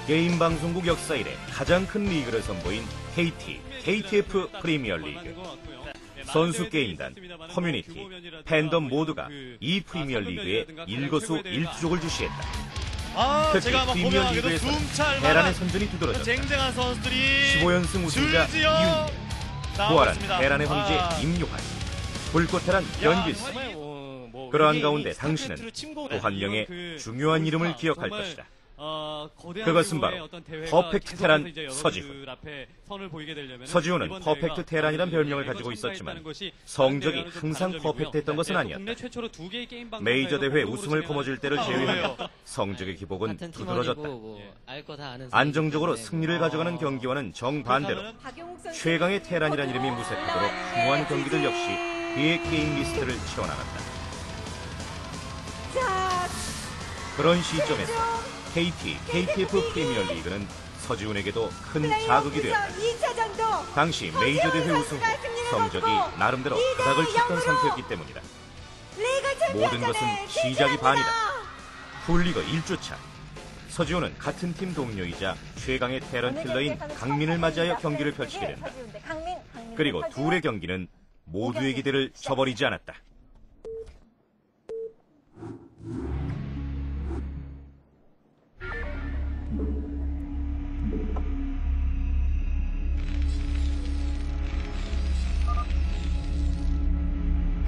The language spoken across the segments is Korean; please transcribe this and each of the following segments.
게임 방송국 역사 이래 가장 큰 리그를 선보인 KTF 프리미어리그. 선수 게임단, 커뮤니티, 팬덤 모두가 이 프리미어리그에 일거수일투족을 주시했다. 특히 프리미어리그에서는 테란의 선전이 두드러졌다. 쟁쟁한 선수들이 15연승 우승자 이윤열, 부활한 테란의 황제 임요한, 불꽃 테란 변길성. 그러한 가운데 당신은 또 한 명의 중요한 이름을 기억할 것이다. 그것은 바로 퍼펙트 테란 서지훈. 서지훈은 퍼펙트 테란이란 별명을 가지고 있었지만 성적이 항상 퍼펙트했던 것은 아니었다. 메이저 대회 우승을 거머쥘 때를 제외하면 성적의 기복은 두드러졌다. 안정적으로 승리를 가져가는 경기와는 정반대로 최강의 테란이란 이름이 무색하도록 흉한 경기들 역시 그의 게임 리스트를 채워나갔다. 그런 시점에서 KTF 프리미어리그는 서지훈에게도 큰 자극이 되었다. 당시 메이저 대회 우승 후 성적이 나름대로 바닥을 쳤던 상태였기 때문이다. 모든 것은 시작이 반이다. 풀리그 1주차 서지훈은 같은 팀 동료이자 최강의 테란 킬러인 강민을 맞이하여 경기를 펼치게 된다. 그리고 둘의 경기는 모두의 기대를 저버리지 않았다.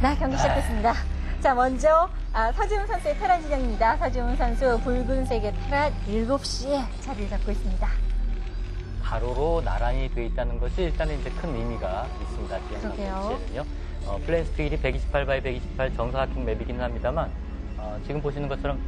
네, 경기 시작됐습니다. 자, 먼저 서지훈 선수의 테란 진영입니다. 서지훈 선수 붉은색의 테란 7시에 자리를 잡고 있습니다. 가로로 나란히 돼 있다는 것이 일단은 이제 큰 의미가 있습니다. 지역에는요. 플레인스필이 128x128 정사각형 맵이기는 합니다만 지금 보시는 것처럼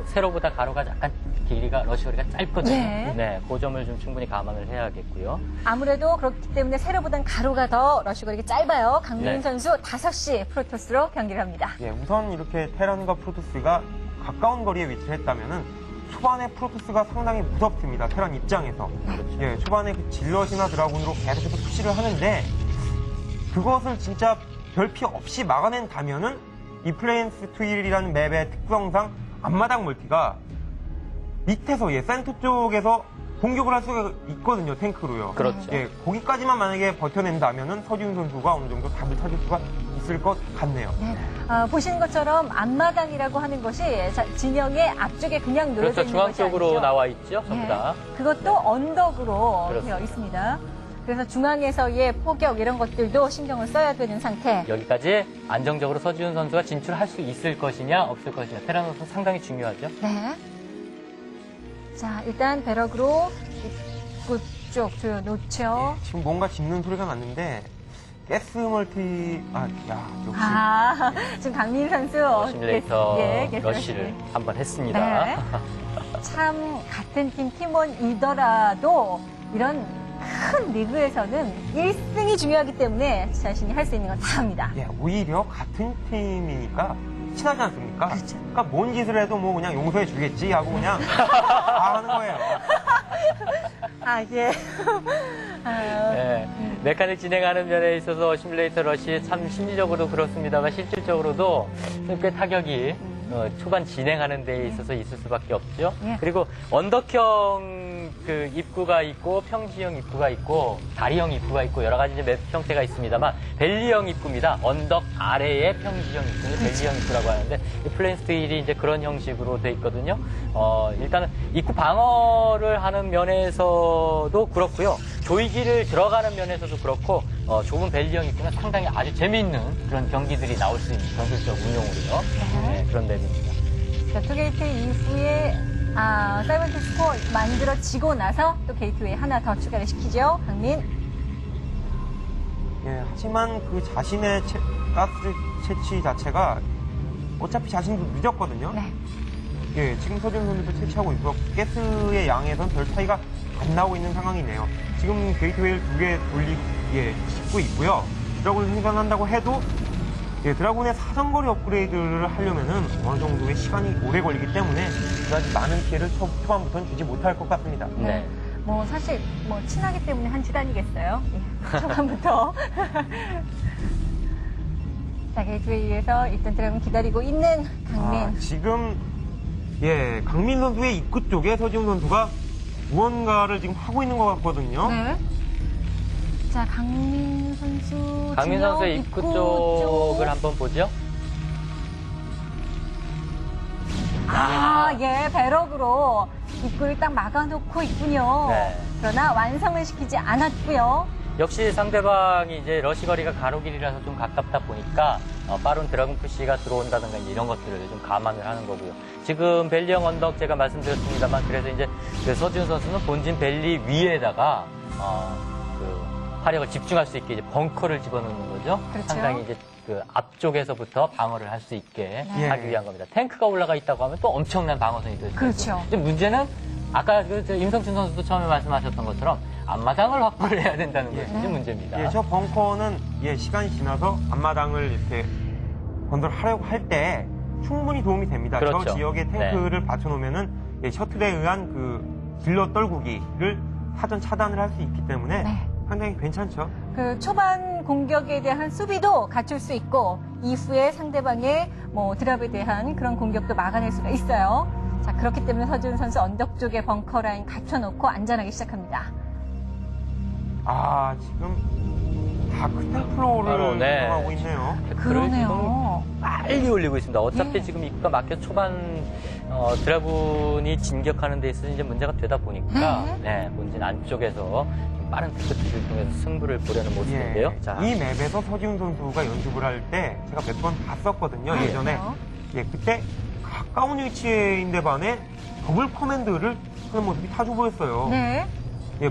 세로보다 가로가 약간 러시거리가 짧거든요. 네, 그 점을 좀 충분히 감안을 해야겠고요. 아무래도 그렇기 때문에 세로보단 가로가 더 러시거리가 짧아요. 강민 선수 5시 프로토스로 경기를 합니다. 예, 우선 이렇게 테란과 프로토스가 가까운 거리에 위치를 했다면은 초반에 프로토스가 상당히 무섭습니다. 테란 입장에서. 예, 초반에 그 질럿이나 드라군으로 계속해서 푸시를 하는데 그것을 진짜 별피 없이 막아낸다면은 이 플레인스 트윌이라는 맵의 특성상 앞마당 멀티가 밑에서 센터 쪽에서 공격을 할 수가 있거든요. 탱크로요. 그렇죠. 예, 거기까지만 만약에 버텨낸다면은 서지훈 선수가 어느 정도 답을 찾을 수가 있을 것 같네요. 네. 보시는 것처럼 앞마당이라고 하는 것이 진영의 앞쪽에 그냥 놓여져 있는 중앙 것이 쪽으로 아니죠. 나와 있죠. 전부 다. 그것도 언덕으로 그렇습니다. 되어 있습니다. 그래서 중앙에서의 포격 이런 것들도 신경을 써야 되는 상태. 여기까지 안정적으로 서지훈 선수가 진출할 수 있을 것이냐 없을 것이냐 테란 선수 상당히 중요하죠. 네. 자, 일단 배럭으로 입구 쪽 조여놓죠. 예, 지금 뭔가 짚는 소리가 났는데 가스 멀티 역시 지금 강민 선수 시뮬레이터 게스 러쉬를 한번 했습니다. 네. 참 같은 팀원이더라도 이런 큰 리그에서는 1승이 중요하기 때문에 자신이 할 수 있는 건 다 합니다. 예, 오히려 같은 팀이니까 친하지 않습니까? 그렇죠. 그러니까 뭔 짓을 해도 뭐 그냥 용서해 주겠지 하고 그냥 다 하는 거예요. 예. 네, 메카닉 진행하는 면에 있어서 시뮬레이터 러쉬 참 심리적으로 그렇습니다만 실질적으로도 꽤 타격이 초반 진행하는 데 있어서 있을 수밖에 없죠. 예. 그리고 언덕형 그 입구가 있고 평지형 입구가 있고 다리형 입구가 있고 여러 가지 이제 맵 형태가 있습니다만 벨리형 입구입니다. 언덕 아래에 평지형 입구는 벨리형 입구라고 하는데 플랜스틸이 이제 그런 형식으로 돼 있거든요. 일단은 입구 방어를 하는 면에서도 그렇고요. 조이기를 들어가는 면에서도 그렇고 좁은 벨리형 입구는 상당히 아주 재미있는 그런 경기들이 나올 수 있는 전술적 운용으로요. 네, 그런 맵입니다. 투게이트 이후에 사이먼트 스코어 만들어지고 나서 또 게이트웨이 하나 더 추가를 시키죠. 강민. 예, 하지만 그 자신의 가스 채취 자체가 어차피 자신도 늦었거든요. 네. 예, 지금 서지훈 선수도 채취하고 있고 가스의 양에선 별 차이가 안 나오고 있는 상황이네요. 지금 게이트웨이를 2개 짓고 있고요. 드라군을 생산한다고 해도 드라군의 사정거리 업그레이드를 하려면은 어느 정도의 시간이 오래 걸리기 때문에 그다지 많은 피해를 초반부터는 주지 못할 것 같습니다. 네. 사실 친하기 때문에 한 짓 아니겠어요? 예, 초반부터. 자, 게이트웨이에서 일단 드라군 기다리고 있는 강민. 지금 강민 선수의 입구 쪽에 서지훈 선수가 무언가를 지금 하고 있는 것 같거든요. 네. 자, 강민 선수. 강민 진영 선수의 입구 쪽을 한번 보죠. 예, 배럭으로 입구를 딱 막아놓고 있군요. 네. 그러나 완성을 시키지 않았고요. 역시 상대방이 이제 러시 거리가 가로길이라서 좀 가깝다 보니까 빠른 드래곤 푸시가 들어온다든가 이런 것들을 좀 감안을 하는 거고요. 지금 벨리형 언덕 제가 말씀드렸습니다만 그래서 이제 그 서지훈 선수는 본진 벨리 위에다가 그 화력을 집중할 수 있게 이제 벙커를 집어넣는 거죠. 그렇죠. 상당히 이제 그 앞쪽에서부터 방어를 할 수 있게 네. 하기 위한 겁니다. 탱크가 올라가 있다고 하면 또 엄청난 방어선이 될 수 있고. 그렇죠. 이제 문제는 아까 저 임성춘 선수도 처음에 말씀하셨던 것처럼 앞마당을 확보를 해야 된다는 것이 이제 문제입니다. 예, 저 벙커는 시간이 지나서 앞마당을 이렇게 건설하려고 할 때 충분히 도움이 됩니다. 그렇죠. 저 지역에 탱크를 받쳐놓으면은 셔틀에 의한 그 질러 떨구기를 사전 차단을 할 수 있기 때문에 네. 상당히 괜찮죠. 그 초반 공격에 대한 수비도 갖출 수 있고 이후에 상대방의 드랍에 대한 그런 공격도 막아낼 수가 있어요. 자, 그렇기 때문에 서지훈 선수 언덕 쪽에 벙커 라인 갖춰놓고 안전하게 시작합니다. 지금 다크템플러를 네. 구성하고 있네요. 그러네요. 빨리 올리고 있습니다. 어차피 네. 지금 입구가 막혀 초반 드라군이 진격하는 데 있어서 이제 문제가 되다 보니까 네, 본진 안쪽에서 빠른 테크트를 통해서 승부를 보려는 모습인데요. 예, 자, 이 맵에서 서지훈 선수가 연습을 할 때 제가 몇 번 봤었거든요. 예전에. 그래요? 그때 가까운 위치에 있는 데 반해 더블 커맨드를 하는 모습이 타주 보였어요. 네.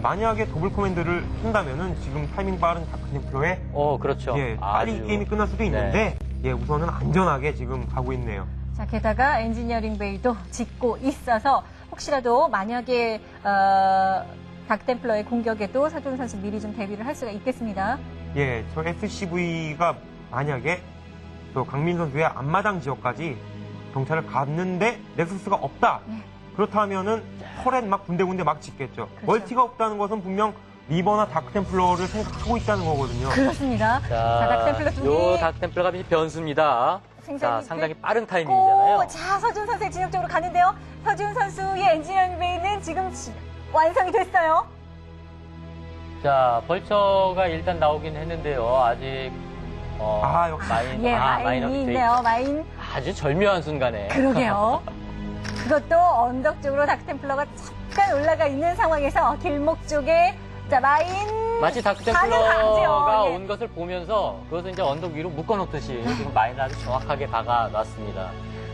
만약에 더블 커맨드를 한다면은 지금 타이밍 빠른 다크템플러에 그렇죠. 빨리 아주- 게임이 끝날 수도 있는데 우선은 안전하게 지금 가고 있네요. 자, 게다가 엔지니어링 베이도 짓고 있어서 혹시라도 만약에 닥템플러의 공격에도 서지훈 선수 미리 좀 대비를 할 수가 있겠습니다. 저 SCV가 만약에 또 강민 선수의 앞마당 지역까지 정찰을 갔는데 넥서스가 없다. 그렇다면은 터렛 막 군데군데 막 짓겠죠. 그렇죠. 멀티가 없다는 것은 분명 리버나 다크템플러를 생각하고 있다는 거거든요. 그렇습니다. 자, 닥템플러 두 요 개. 닥템플러가 변수입니다. 생산이 자, 상당히 빠른 오, 타이밍이잖아요. 자, 서지훈 선수의 진영 쪽으로 가는데요. 서지훈 선수의 엔지니어링 베이는 지금 완성이 됐어요. 자, 벌처가 일단 나오긴 했는데요. 아직 역시. 마인, 예, 마인업이 마인이 돼 있네요. 마인. 아주 절묘한 순간에. 그러게요. 그것도 언덕 쪽으로 닥템플러가 잠깐 올라가 있는 상황에서 길목 쪽에 자, 마인. 마치 가능하죠. 닥템플러가 예. 온 것을 보면서 그것을 이제 언덕 위로 묶어놓듯이 지금 마인을 아주 정확하게 박아놨습니다.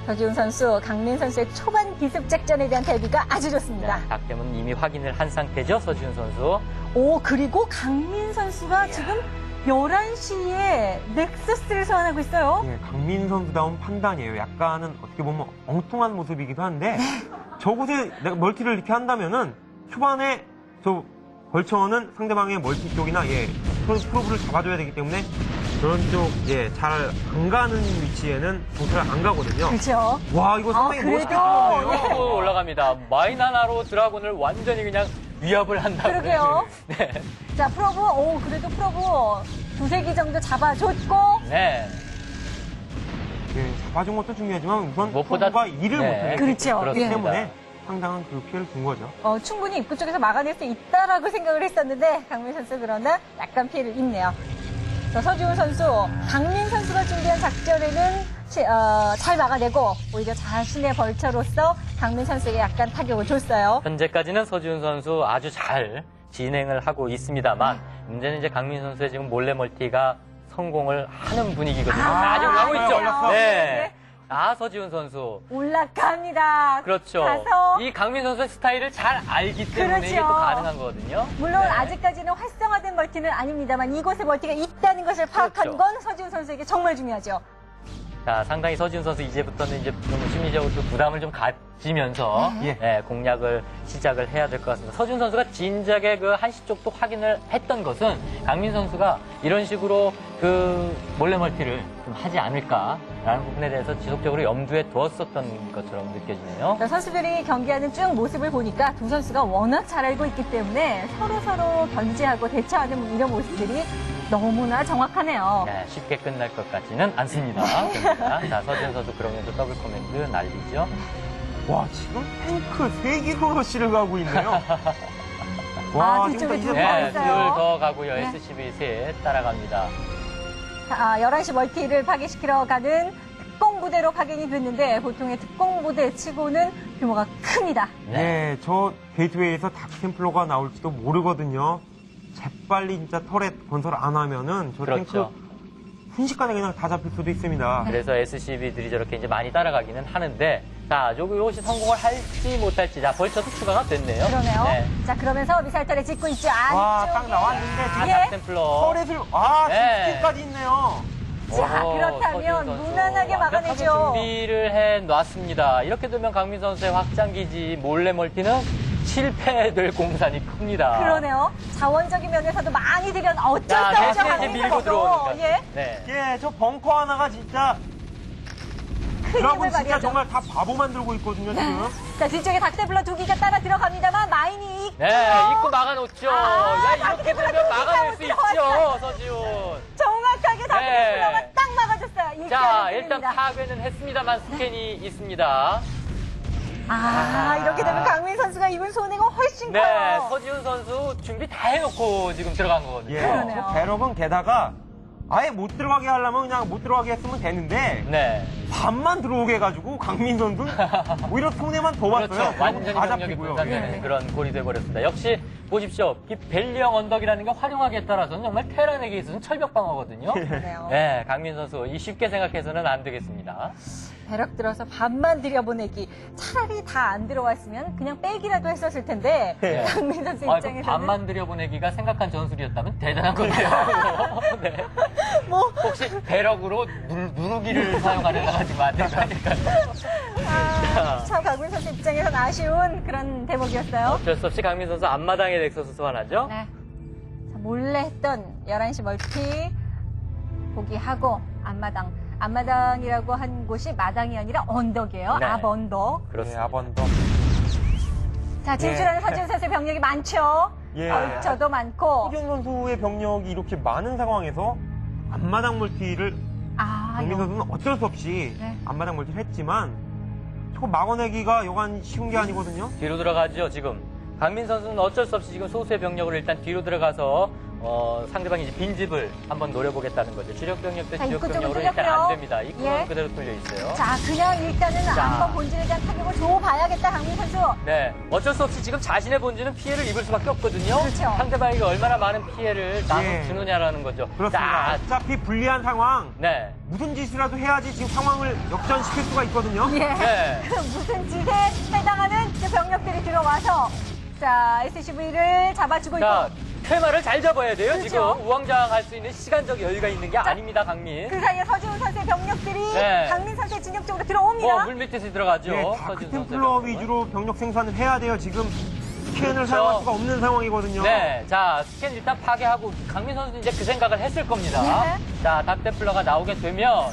서지훈 선수, 강민 선수의 초반 기습 작전에 대한 대비가 아주 좋습니다. 네, 닥템은 이미 확인을 한 상태죠, 서지훈 선수. 오, 그리고 강민 선수가 지금 11시에 넥서스를 소환하고 있어요. 강민 선수다운 판단이에요. 약간은 어떻게 보면 엉뚱한 모습이기도 한데 저곳에 내가 멀티를 이렇게 한다면은 초반에 저 벌처는 상대방의 멀티 쪽이나 프로브를 잡아줘야 되기 때문에 그런 쪽 잘 안 가는 위치에는 정찰을 안 가거든요. 그렇죠. 와, 이거 상당히 그래도, 멋있게 들어오네요. 또 올라갑니다. 마인 하나로 드라곤을 완전히 그냥 위협을 한다고. 그러게요. 네. 자, 그래도 프로브 두세 기 정도 잡아줬고. 네. 잡아준 것도 중요하지만 우선 무엇보다- 프로브가 일을 네. 못하기 그렇죠. 그렇습니다. 때문에 상당한 그 피해를 준 거죠. 충분히 입구 쪽에서 막아낼 수 있다라고 생각을 했었는데 강민 선수 그러나 약간 피해를 입네요. 자, 서지훈 선수, 강민 선수가 준비한 작전에는 잘 막아내고 오히려 자신의 벌처로서 강민 선수에게 약간 타격을 줬어요. 현재까지는 서지훈 선수 아주 잘 진행을 하고 있습니다만 문제는 이제 강민 선수의 지금 몰래 멀티가 성공을 하는 분위기거든요. 아직 가고 있죠. 걸렸어. 네. 서지훈 선수. 올라갑니다. 그렇죠. 가서 이 강민 선수의 스타일을 잘 알기 때문에 이게 또 그렇죠. 가능한 거거든요. 물론 네. 아직까지는 활성화된 멀티는 아닙니다만 이곳에 멀티가 있다는 것을 파악한 그렇죠. 건 서지훈 선수에게 정말 중요하죠. 자, 상당히 서지훈 선수 이제부터는 이제 좀 심리적으로 또 부담을 좀 가지면서 공략을 시작을 해야 될 것 같습니다. 서지훈 선수가 진작에 그 한시 쪽도 확인을 했던 것은 강민 선수가 이런 식으로 그 몰래 멀티를 좀 하지 않을까라는 부분에 대해서 지속적으로 염두에 두었었던 것처럼 느껴지네요. 자, 선수들이 경기하는 쭉 모습을 보니까 두 선수가 워낙 잘 알고 있기 때문에 서로 견제하고 대처하는 이런 모습들이 너무나 정확하네요. 네, 쉽게 끝날 것 같지는 않습니다. 자, 서지훈 선수 그러면서 더블 커맨드 날리죠. 와, 지금 탱크 3기로 러시를 가고 있네요. 와, 뒤쪽에 지금 둘 더 네, 있어요. 둘 더 가고요. 네. SCB 셋 따라갑니다. 11시 멀티를 파괴시키러 가는 특공부대로 파견이 됐는데 보통의 특공부대 치고는 규모가 큽니다. 네, 저 게이트웨이에서 다크템플러가 나올지도 모르거든요. 재빨리 진짜 터렛 건설 안 하면은 저 그렇죠. 탱크 순식간에 그냥 다 잡힐 수도 있습니다. 그래서 SCB들이 저렇게 이제 많이 따라가기는 하는데, 자, 요것이 성공을 할지 못할지, 자, 벌써도 추가가 됐네요. 그러네요. 네. 자, 그러면서 미사일터를 짓고 있죠. 와, 안쪽에. 딱 나왔는데 지금 예. 템플러. 터렛을, 아, 네. 10개까지 있네요. 자, 그렇다면 무난하게 막아내죠. 준비를 해놨습니다. 이렇게 되면 강민 선수의 확장기지 몰래 멀티는 실패될 공산이 큽니다. 그러네요. 자원적인 면에서도 많이 들여 어쩔 자, 수 없죠. 대신에 이제 밀고 들어오는 거. 예. 네. 예, 저 벙커 하나가 진짜 큰 드라군 힘을 진짜 발휘하죠. 정말 다 바보 만들고 있거든요, 지금. 자, 뒤쪽에 닥터블러 2기가 따라 들어갑니다만 마인이 있고요. 네, 입구 막아놓죠. 아, 야, 이렇게 닥터블러 되면 2기가 막아낼 수 들어왔어요. 있죠, 서지훈. 정확하게 닥터블러가 네. 딱 막아줬어요. 자, 일단은 일단 뚫립니다. 파괴는 했습니다만 스캔이 있습니다. 이렇게 되면 강민 선수가 입은 손해가 훨씬 네, 커요. 서지훈 선수 준비 다 해놓고 지금 들어간 거거든요. 예, 그러네요. 저 배럭은 게다가 아예 못 들어가게 하려면 그냥 못 들어가게 했으면 되는데 네. 반만 들어오게 해가지고 강민 선수는 오히려 손해만 더 봤어요. 그렇죠. 완전히 다 병력이 잡히고요. 분산되는 예. 그런 꼴이 돼버렸습니다. 역시 보십시오. 이 벨리형 언덕이라는 게 활용하기에 따라서는 정말 테란에게 있어서는 철벽 방어거든요. 그러네요. 네, 강민 선수 이 쉽게 생각해서는 안 되겠습니다. 배럭 들어서 반만 들여보내기. 차라리 다 안 들어왔으면 그냥 빼기라도 했었을 텐데 네. 강민 선수 그 입장에서는 반만 들여보내기가 생각한 전술이었다면 대단한 건데요. 네. 뭐 혹시 배럭으로 누르기를 사용하는 거 가지고 안 될 거 아닐까요? 참 강민 선수 입장에서는 아쉬운 그런 대목이었어요. 어쩔 수 없이 강민 선수 앞마당에 넥서스 소환하죠. 네. 자, 몰래 했던 11시 멀티 포기하고 앞마당이라고 한 곳이 마당이 아니라 언덕이에요. 네. 앞 언덕. 예, 그렇습니다. 아번더. 자, 진출하는 서지훈 선수의 병력이 많죠. 예. 벌처도 많고. 서지훈 선수의 병력이 이렇게 많은 상황에서 앞마당 멀티를 강민 선수는 어쩔 수 없이 네. 앞마당 멀티를 했지만 저거 막아내기가 여간 쉬운 게 아니거든요. 뒤로 들어가죠, 지금. 강민 선수는 어쩔 수 없이 지금 소수의 병력으로 일단 뒤로 들어가서 상대방이 이제 빈집을 한번 노려보겠다는 거죠. 주력 병력 대 자, 주력 입구 쪽은 병력으로 일단 뚫렸고요. 안 됩니다. 입구는 예. 그대로 뚫려 있어요. 자, 그냥 일단은 자. 한번 본진에 대한 타격을 줘봐야겠다, 강민 선수. 네, 어쩔 수 없이 지금 자신의 본질은 피해를 입을 수밖에 없거든요. 그렇죠. 상대방에게 얼마나 많은 피해를 나눠주느냐라는 거죠. 그렇습니다. 자, 어차피 불리한 상황 네. 무슨 짓이라도 해야지 지금 상황을 역전시킬 수가 있거든요. 예. 네. 무슨 짓에 해당하는 이제 병력들이 들어와서 자, SCV를 잡아주고 자, 있고 테마를 잘 잡아야 돼요. 그렇죠. 지금 우왕좌왕할 수 있는 시간적 여유가 있는 게 아닙니다, 강민. 그 사이에 서지훈 선수의 병력들이 네. 강민 선수의 진영 쪽으로 들어옵니다. 물밑에서 들어가죠. 예, 서진 다크템플러 선수의 위주로 병력 생산을 해야 돼요. 지금 스캔을 그렇죠. 사용할 수가 없는 상황이거든요. 네, 자, 스캔 일단 파괴하고 강민 선수는 이제 그 생각을 했을 겁니다. 네. 자, 닥템플러가 나오게 되면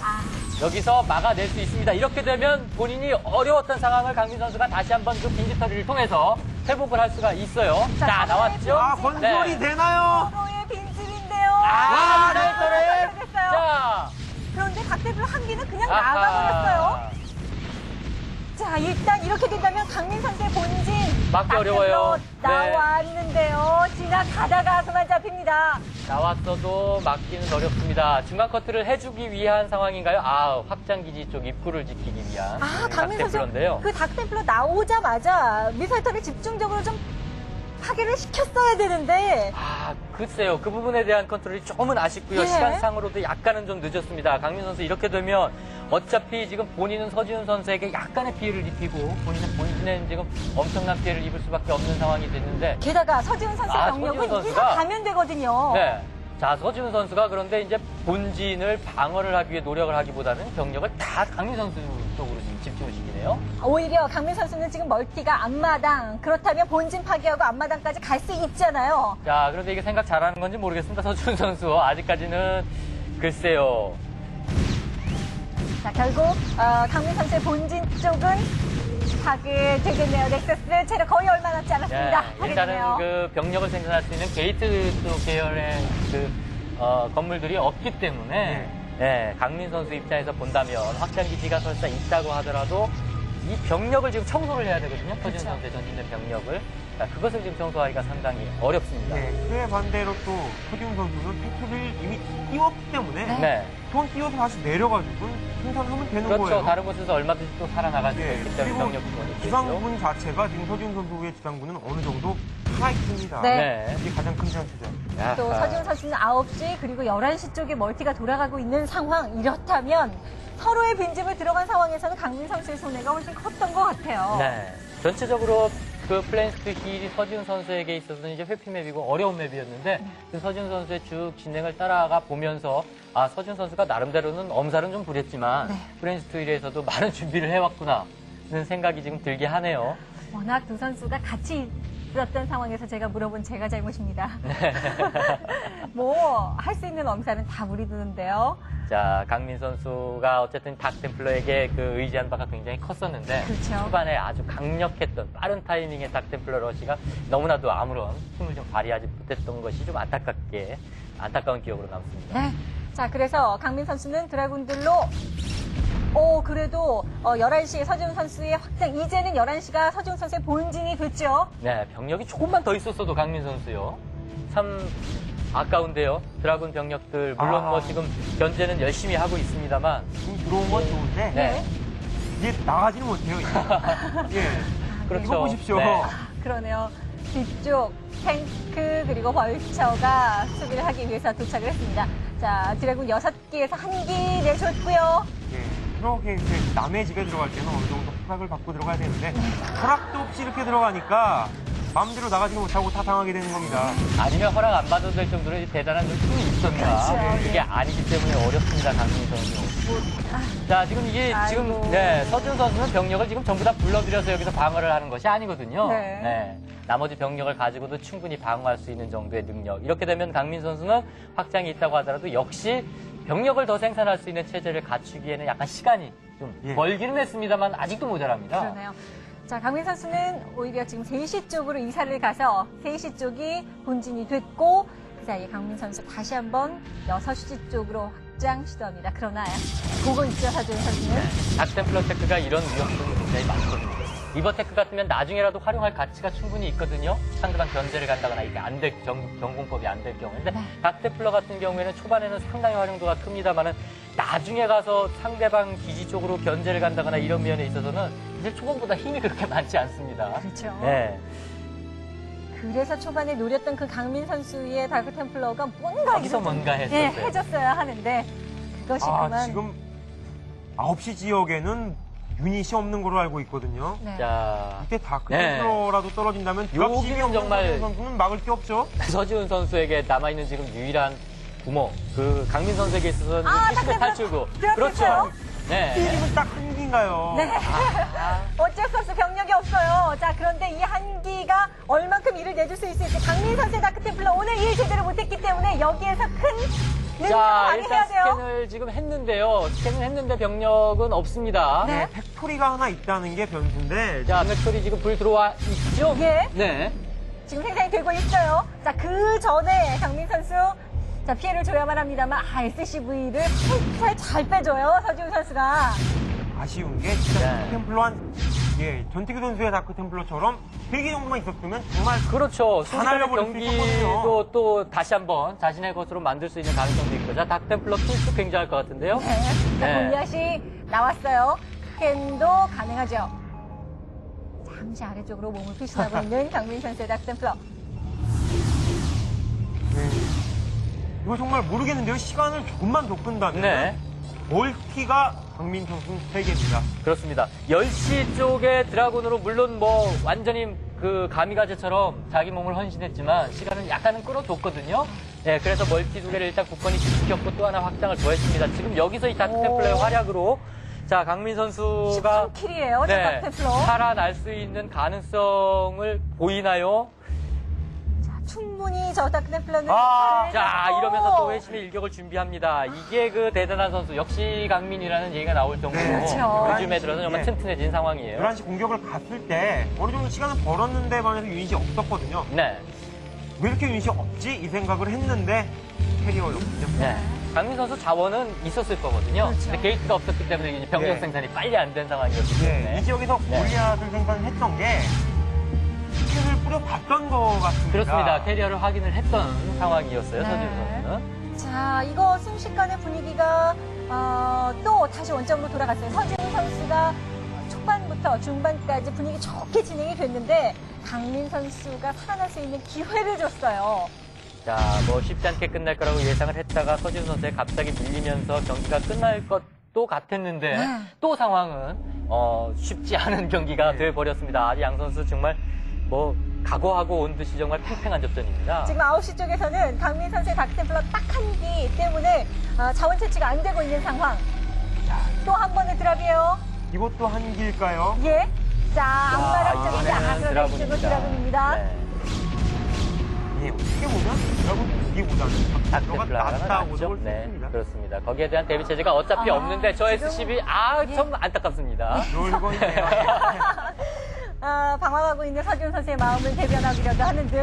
여기서 막아낼 수 있습니다. 이렇게 되면 본인이 어려웠던 상황을 강민 선수가 다시 한번 그 빈집털이를 통해서 회복을 할 수가 있어요. 자, 자, 나왔죠? 아, 건설이 네. 되나요? 서로의 빈집인데요. 아, 네, 빈집털이! 됐어요. 자, 그런데 닥터블러 한 기는 그냥 아하. 나가버렸어요. 자, 일단 이렇게 된다면 강민 선수의 본진 막기 닥터블러 어려워요. 네. 나왔는데요. 지나가다가 그만 잡힙니다. 나왔어도 막기는 어렵습니다. 중간 커트를 해주기 위한 상황인가요? 아, 확장기지 쪽 입구를 지키기 위한 강민 선수 닥템플러인데요. 그 닥터블러 나오자마자 미사일터를 집중적으로 좀 파괴를 시켰어야 되는데 아, 글쎄요. 그 부분에 대한 컨트롤이 조금은 아쉽고요. 예. 시간상으로도 약간은 좀 늦었습니다. 강민 선수 이렇게 되면 어차피 지금 본인은 서지훈 선수에게 약간의 피해를 입히고 본인은 지금 엄청난 피해를 입을 수밖에 없는 상황이 됐는데 게다가 서지훈 선수의 병력은 서지훈 이기서 선수가- 가면 되거든요. 네. 자, 서지훈 선수가 그런데 이제 본진을 방어를 하기 위해 노력을 하기보다는 병력을 다 강민 선수 쪽으로 지금 집중을 시키네요. 오히려 강민 선수는 지금 멀티가 앞마당 그렇다면 본진 파괴하고 앞마당까지 갈 수 있잖아요. 자, 그런데 이게 생각 잘하는 건지 모르겠습니다. 서지훈 선수. 아직까지는 글쎄요. 자, 결국 강민 선수의 본진 쪽은 파괴되겠네요. 넥서스 체력 거의 얼마 남지 않았습니다. 예, 일단은 파괴되네요. 그 병력을 생산할 수 있는 게이트 쪽 계열의 그 건물들이 없기 때문에 예, 강민 선수 입장에서 본다면 확장기지가 설사 있다고 하더라도 이 병력을 지금 청소를 해야 되거든요. 서지훈 선수의 전진된 병력을. 자, 그것을 지금 청소하기가 상당히 어렵습니다. 네, 그에 반대로 또 서지훈 선수는 태클을 이미 띄웠기 때문에 네. 손 띄워서 다시 내려가지고 생산하면 되는 그렇죠. 거예요. 다른 곳에서 얼마든지 또 살아나갈 수 예, 있기 때문에 그리고 병력 구원이 있겠죠. 지상군 자체가 지금 서지훈 선수의 지상군은 어느 정도 살아있습니다. 네. 이게 가장 큰 찬스죠. 또 서지훈 선수는 9시 그리고 11시 쪽에 멀티가 돌아가고 있는 상황. 이렇다면 서로의 빈집을 들어간 상황에서는 강민 선수의 손해가 훨씬 컸던 것 같아요. 네. 전체적으로 그 플랜스트 힐이 서지훈 선수에게 있어서는 이제 회피 맵이고 어려운 맵이었는데 그 서지훈 선수의 쭉 진행을 따라가 보면서 아, 서지훈 선수가 나름대로는 엄살은 좀 부렸지만 플랜스트 힐에서도 많은 준비를 해왔구나는 생각이 지금 들게 하네요. 워낙 두 선수가 같이 있었던 상황에서 제가 물어본 제가 잘못입니다. 뭐 할 수 있는 엄살은 다 부리는데요. 자, 강민 선수가 어쨌든 닥템플러에게 그 의지한 바가 굉장히 컸었는데 그렇죠. 초반에 아주 강력했던 빠른 타이밍의 닥템플러 러시가 너무나도 아무런 힘을 좀 발휘하지 못했던 것이 좀 안타까운 기억으로 남습니다. 네. 자, 그래서 강민 선수는 드라군들로 그래도 11시에 서지훈 선수의 확장, 이제는 11시가 서지훈 선수의 본진이 됐죠. 네, 병력이 조금만 더 있었어도 강민 선수요. 참 아까운데요. 드라군 병력들 물론 뭐 지금 견제는 열심히 하고 있습니다만 지금 들어온 건 좋은데 네. 이게 나가지는 못해요. 이제. 예. 그렇죠. 이거 보십시오. 네. 그러네요. 뒤쪽 탱크 그리고 벌처가 수비를 하기 위해서 도착을 했습니다. 자, 드래곤 6기에서 1기 내줬고요. 예. 이렇게 남의 집에 들어갈 때는 어느 정도 허락을 받고 들어가야 되는데 허락도 없이 이렇게 들어가니까 마음대로 나가지 못하고 다 당하게 되는 겁니다. 아니면 허락 안 받아도 될 정도로 대단한 좀 힘이 있었나. 그렇죠. 그게 아니기 때문에 어렵습니다, 강민 선수. 자, 지금 이게 지금 서지훈 선수는 병력을 지금 전부 다 불러들여서 여기서 방어를 하는 것이 아니거든요. 네. 나머지 병력을 가지고도 충분히 방어할 수 있는 정도의 능력. 이렇게 되면 강민 선수는 확장이 있다고 하더라도 역시 병력을 더 생산할 수 있는 체제를 갖추기에는 약간 시간이 좀 멀기는 했습니다만 아직도 모자랍니다. 그러네요. 자, 강민 선수는 오히려 지금 3시 쪽으로 이사를 가서 3시 쪽이 본진이 됐고 그 사이에 강민 선수 다시 한번 6시 쪽으로 확장 시도합니다. 그러나 보고 있죠, 서지훈 선수는. 닥템플러 테크가 이런 위험성이 굉장히 많거든요. 리버 테크 같으면 나중에라도 활용할 가치가 충분히 있거든요. 상대방 견제를 간다거나 이게 안 될 경공법이 안 될 경우에. 근데 닥템플러 같은 경우에는 초반에는 상당히 활용도가 큽니다만은 나중에 가서 상대방 기지 쪽으로 견제를 간다거나 이런 면에 있어서는 이제 초반보다 힘이 그렇게 많지 않습니다. 그렇죠. 네. 그래서 초반에 노렸던 그 강민 선수의 다크 템플러가 뭔가 거기서 뭔가 했었어요. 해줬어야 하는데 그것이 그만. 지금 9시 지역에는 유닛이 없는 걸로 알고 있거든요. 네. 자, 이때 다크템플러라도 떨어진다면 여기는 정말 선수는 막을 게 없죠. 서지훈 선수에게 남아있는 지금 유일한 구멍. 그 강민 선수에게 있어서는 시스템 탈출구. 그렇죠. 네. 이름은 딱 한 기인가요? 네. 어쩔 수 없어 병력이 없어요. 자, 그런데 이 한기가 얼만큼 일을 내줄 수 있을지 강민 선수의 다크템플러 오늘 일 제대로 못했기 때문에 여기에서 큰 능력을 자, 많이 해야 일단 돼요. 스캔을 지금 했는데요. 스캔을 했는데 병력은 없습니다. 네. 팩토리가 하나 있다는 게 변수인데 자, 팩토리 지금 불 들어와 있죠? 예. 네. 지금 생산이 되고 있어요. 자, 그 전에 강민 선수 자, 피해를 줘야만 합니다만 SCV를 살살 잘 빼줘요. 서지훈 선수가. 아쉬운 게 진짜 네. 다크템플러 전태규 선수의 다크템플러처럼 3개 정도만 있었으면 정말 그렇죠. 다 날려버릴 수 경기도 있었거든요. 또 다시 한번 자신의 것으로 만들 수 있는 가능성도 있고. 자, 닥템플러 필수 굉장할 것 같은데요. 네. 자, 네. 골리앗이 나왔어요. 스캔도 가능하죠. 잠시 아래쪽으로 몸을 피신하고 있는 강민 선수의 다크템플러. 네. 이거 정말 모르겠는데요. 시간을 조금만 더 끈다면 네. 멀티가 강민 선수는 3개입니다. 그렇습니다. 10시 쪽에 드라군으로 물론 뭐 완전히 그 가미가제처럼 자기 몸을 헌신했지만 시간은 약간은 끌어줬거든요. 네, 그래서 멀티 2개를 일단 굳건히 지켰고 또 하나 확장을 더했습니다. 지금 여기서 이 다크템플러의 활약으로 자, 강민 선수가 13킬이에요. 네, 다크템플러. 살아날 수 있는 가능성을 보이나요? 충분히 저 다크템플러는 자, 이러면서 또 회심의 일격을 준비합니다. 이게 그 대단한 선수. 역시 강민이라는 얘기가 나올 정도로 그렇죠. 요즘에 들어서 정말 튼튼해진 상황이에요. 11시 공격을 갔을 때 어느 정도 시간을 벌었는데 반해서 유닛이 없었거든요. 네. 왜 이렇게 유닛이 없지? 이 생각을 했는데 캐리어였군요. 네. 강민 선수 자원은 있었을 거거든요. 그렇죠. 근데 게이트가 없었기 때문에 이제 병력 네. 생산이 빨리 안 된 상황이었기 때문에. 이 지역에서 네. 골리앗을 생산했던 게 스킬을 뿌려봤던 것 같습니다. 그렇습니다. 캐리어를 확인을 했던 상황이었어요. 네. 서지훈 선수는. 자, 이거 순식간에 분위기가 또 다시 원점으로 돌아갔어요. 서지훈 선수가 초반부터 중반까지 분위기 좋게 진행이 됐는데 강민 선수가 살아날 수 있는 기회를 줬어요. 자, 뭐 쉽지 않게 끝날 거라고 예상을 했다가 서지훈 선수의 갑자기 밀리면서 경기가 끝날 것도 같았는데 네. 또 상황은 쉽지 않은 경기가 돼버렸습니다. 아직 양 선수 정말 뭐 각오하고 온 듯이 정말 팽팽한 접전입니다. 지금 9시 쪽에서는 강민 선수의 다크템플러 딱 한 기 때문에 자원 채취가 안 되고 있는 상황. 또 한 번의 드랍이에요. 이것도 한 길까요? 예. 자, 앞마당 쪽인데 이번에는 그러나 이쪽은 드라군입니다. 네. 예, 어떻게 보면 드라군 두기보다는 닥터플라가 낫다고 낫죠? 볼수 네, 있습니다. 그렇습니다. 거기에 대한 대비 체제가 어차피 없는데 저 지금- SCB 예. 좀 안타깝습니다. 놀고 있네요. 방황하고 있는 서지훈 선수의 마음을 대변하기라도 하는 듯.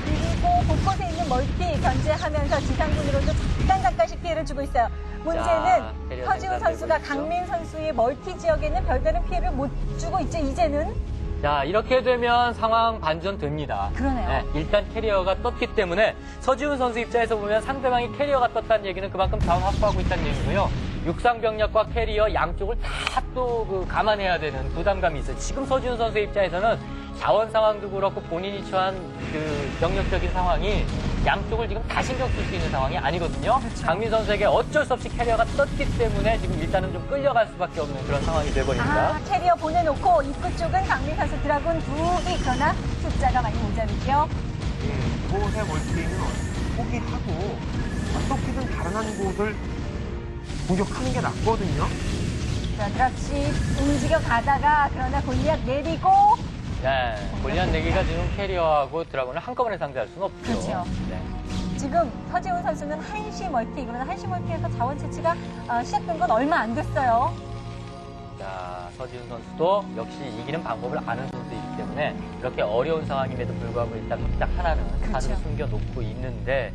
그리고 곳곳에 있는 멀티 견제하면서 지상군으로도 잠깐씩 피해를 주고 있어요. 문제는 캐리어 서지훈 생산되고 선수가 있죠. 강민 선수의 멀티 지역에는 별다른 피해를 못 주고 있죠, 이제는. 자, 이렇게 되면 상황 반전됩니다. 그러네요. 일단 캐리어가 떴기 때문에 서지훈 선수 입장에서 보면 상대방이 캐리어가 떴다는 얘기는 그만큼 자원 확보하고 있다는 얘기고요. 육상병력과 캐리어 양쪽을 다 또 감안해야 되는 부담감이 있어요. 지금 서지훈 선수의 입장에서는 자원 상황도 그렇고 본인이 처한 그 병력적인 상황이 양쪽을 지금 다 신경 쓸 수 있는 상황이 아니거든요. 그렇죠. 강민 선수에게 어쩔 수 없이 캐리어가 떴기 때문에 지금 일단은 좀 끌려갈 수밖에 없는 그런 상황이 돼버립니다. 캐리어 보내놓고 입구 쪽은 강민 선수 드라군 2기. 그러나 숫자가 많이 모자르죠. 예, 이곳의 멀티는 포기하고 어떻게든 다른 한 곳을 공격하는 게 낫거든요. 자, 드랍십 움직여 가다가 그러나 골리앗 내리고 네, 골리앗 내기가 지금 캐리어하고 드라곤을 한꺼번에 상대할 수는 없죠. 그렇죠. 네. 지금 서지훈 선수는 한시 멀티, 그러나 한시 멀티에서 자원 채취가 시작된 건 얼마 안 됐어요. 자, 서지훈 선수도 역시 이기는 방법을 아는 선수이기 때문에 이렇게 어려운 상황임에도 불구하고 일단 딱 하나는 그렇죠. 카드를 숨겨놓고 있는데,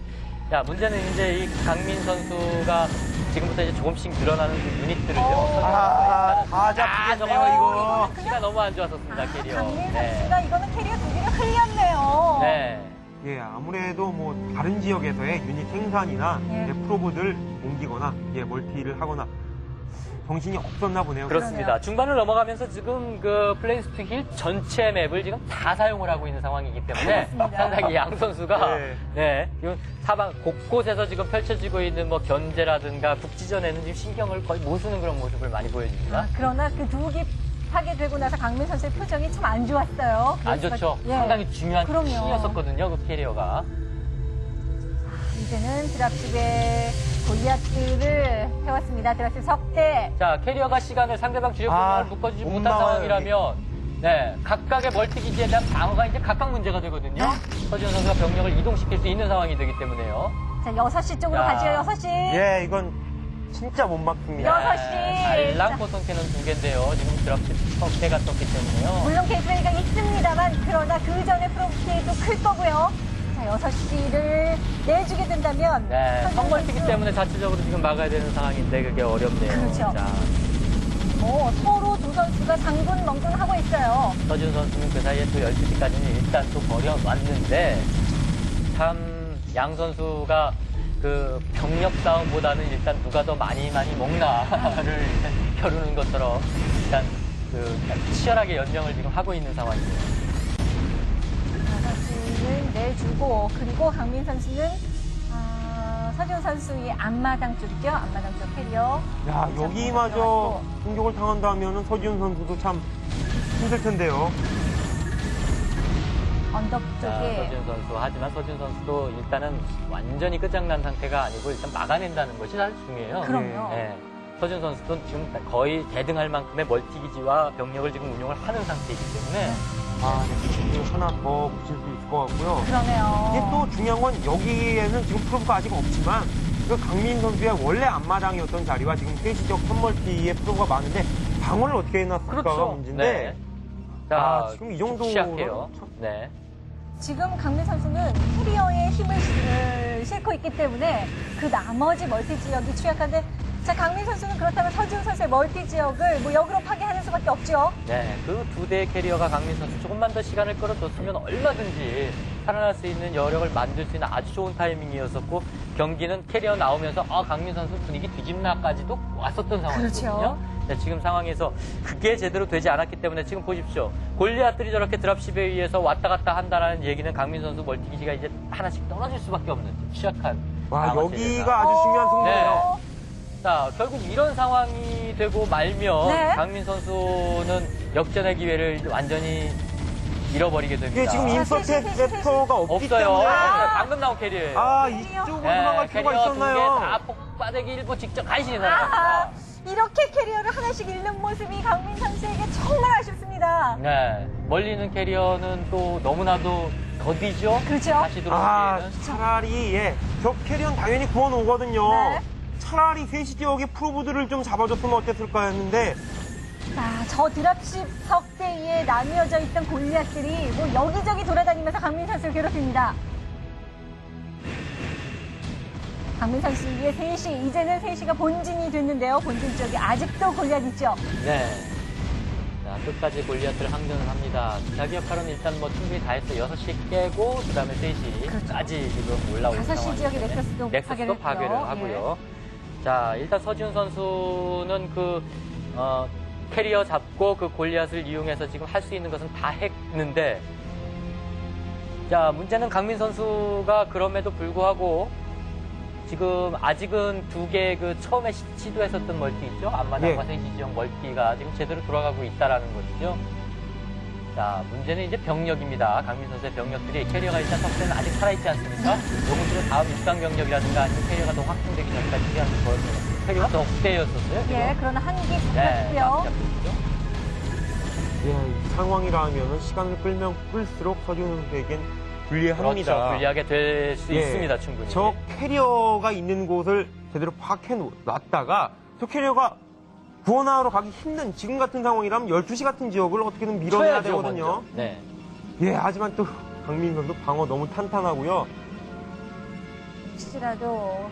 자, 문제는 이제 이 강민 선수가 지금부터 이제 조금씩 늘어나는 그 유닛들을요. 다 잡히겠네요, 이거. 키가 너무 안 좋았었습니다, 캐리어. 강민 네. 선수가 이거는 캐리어 2개를 흘렸네요. 네. 예, 아무래도 뭐 다른 지역에서의 유닛 생산이나 예. 프로브들 옮기거나 멀티를 하거나 정신이 없었나 보네요. 그렇습니다. 그러네요. 중반을 넘어가면서 지금 그 플레인스트 힐 전체 맵을 지금 다 사용을 하고 있는 상황이기 때문에 그렇습니다. 상당히 양 선수가 네. 네, 지금 사방 곳곳에서 지금 펼쳐지고 있는 뭐 견제라든가 국지전에는 지금 신경을 거의 못 쓰는 그런 모습을 많이 보여줍니다. 그러나 그 2기 파괴되고 나서 강민 선수의 표정이 참 안 좋았어요. 안 그래서- 좋죠. 예. 상당히 중요한 그럼요. 킹이었었거든요, 그 캐리어가. 이제는 드랍십의 골리앗들을 해왔습니다. 드랍십 석대. 자, 캐리어가 시간을 상대방 주력 병력을 묶어주지 못 못한 나와요, 상황이라면 네, 각각의 멀티 기지에 대한 방어가 이제 각각 문제가 되거든요. 서지훈 선수가 병력을 이동시킬 수 있는 상황이 되기 때문에요. 자, 6시 쪽으로 자. 가죠, 6시. 예, 이건 진짜 못 막습니다. 6시. 알랑 포선캐는 2개인데요. 지금 드랍십 석대가 떴기 때문에요. 물론 게이트웨이가 있습니다만, 그러나 그 전에 프로브티도 클 거고요. 자, 6시를 내주게 된다면. 네, 서지훈 성멀티기 선수, 때문에 자체적으로 지금 막아야 되는 상황인데 그게 어렵네요. 그렇죠. 자, 서로 두 선수가 장군 멍군하고 있어요. 서준 선수는 그 사이에 또 12시까지는 일단 또 버려왔는데 참 양 선수가 그 병력 싸움보다는 일단 누가 더 많이 먹나를 겨루는 것처럼 일단 그 치열하게 연정을 지금 하고 있는 상황이에요. 6시는 내주고, 그리고 강민 선수는 서준 선수의 앞마당 쪽이죠. 앞마당 쪽 캐리어. 야, 여기마저 공격을 당한다면 서지훈 선수도 참 힘들 텐데요. 언덕 자, 쪽에. 서준 선수. 하지만 서준 선수도 일단은 완전히 끝장난 상태가 아니고 일단 막아낸다는 것이 사실 중요해요. 그럼요. 네. 서준 선수도 지금 거의 대등할 만큼의 멀티기지와 병력을 지금 운용을 하는 상태이기 때문에 네, 하나 더 붙일 수 있을 것 같고요. 그러네요. 이게 또 중요한 건 여기에는 지금 프로브가 아직 없지만 그 강민 선수의 원래 앞마당이었던 자리와 지금 세시적 선멀티의 프로브가 많은데 방어를 어떻게 해놨을까가 문제인데 네. 자, 지금 이 정도로 시작해요. 참- 네. 지금 강민 선수는 캐리어에 힘을 싣고 있기 때문에 그 나머지 멀티 지역이 취약한데 자, 강민 선수는 그렇다면 서지훈 선수의 멀티 지역을 뭐 역으로 파괴하는 수밖에 없죠. 네, 그 두 대의 캐리어가 강민 선수 조금만 더 시간을 끌어줬으면 얼마든지 살아날 수 있는 여력을 만들 수 있는 아주 좋은 타이밍이었었고 경기는 캐리어 나오면서 강민 선수 분위기 뒤집나까지도 왔었던 상황이거든요. 그렇죠. 네, 지금 상황에서 그게 제대로 되지 않았기 때문에 지금 보십시오. 골리앗들이 저렇게 드랍십에 의해서 왔다 갔다 한다는 얘기는 강민 선수 멀티기지가 이제 하나씩 떨어질 수밖에 없는 취약한 와, 상황 여기가 체제가. 아주 중요한 승부예요. 자, 결국 이런 상황이 되고 말면 네. 강민 선수는 역전의 기회를 완전히 잃어버리게 됩니다. 이게 지금 인서트 랩터가 없기 없어요. 때문에 방금 나온 캐리어. 이쪽으로 도망갈 필요가 캐리어 있었나요? 두개다 폭바닥이 일부 직접 간신히 살았습니다. 이렇게 캐리어를 하나씩 잃는 모습이 강민 선수에게 정말 아쉽습니다. 네, 멀리 있는 캐리어는 또 너무나도 더디죠. 그렇죠. 다시 들어오기에는. 차라리 저 캐리어는 당연히 구워놓거든요. 네. 차라리 세시 지역의 프로브들을 좀 잡아줬으면 어땠을까 했는데 자, 저 드랍십 석대에 나뉘어져 있던 골리앗들이 뭐 여기저기 돌아다니면서 강민 선수를 괴롭힙니다. 강민 선수의 3시, 이제는 3시가 본진이 됐는데요. 본진 쪽에 아직도 골리앗 있죠. 네. 자, 끝까지 골리앗들 항전을 합니다. 자기 역할은 일단 뭐 충분히 다 했어요. 6시 깨고, 그 다음에 3시까지 지금 올라오는 5시 상황이기 지역의 때문에 넥서스도 파괴를 했고요. 파괴를 하고요. 자, 일단 서지훈 선수는 캐리어 잡고 그 골리앗을 이용해서 지금 할 수 있는 것은 다 했는데, 자, 문제는 강민 선수가 그럼에도 불구하고 지금 아직은 두 개의 그 처음에 시도했었던 멀티 있죠? 앞마당과 세시 지역 멀티가 지금 제대로 돌아가고 있다라는 것이죠. 자, 문제는 이제 병력입니다. 강민 선수의 병력들이 캐리어가 일단 석대는 아직 살아있지 않습니까? 요것들은 다음 입상 병력이라든가 아니면 캐리어가 더 확충되기 전까지 시간을 벌었어요. 캐리어가 더 억대였었어요. 예, 그러나 한기 네, 잡혔고요. 이 상황이라면 시간을 끌면 끌수록 서지훈 선수에겐 불리합니다. 그렇죠. 불리하게 될 수 있습니다. 충분히. 저 캐리어가 있는 곳을 제대로 파악해 놨다가 저 캐리어가 구원하러 가기 힘든 지금 같은 상황이라면 12시 같은 지역을 어떻게든 밀어내야 쳐야죠, 되거든요. 먼저. 네. 하지만 또 강민 선수 방어 너무 탄탄하고요. 혹시라도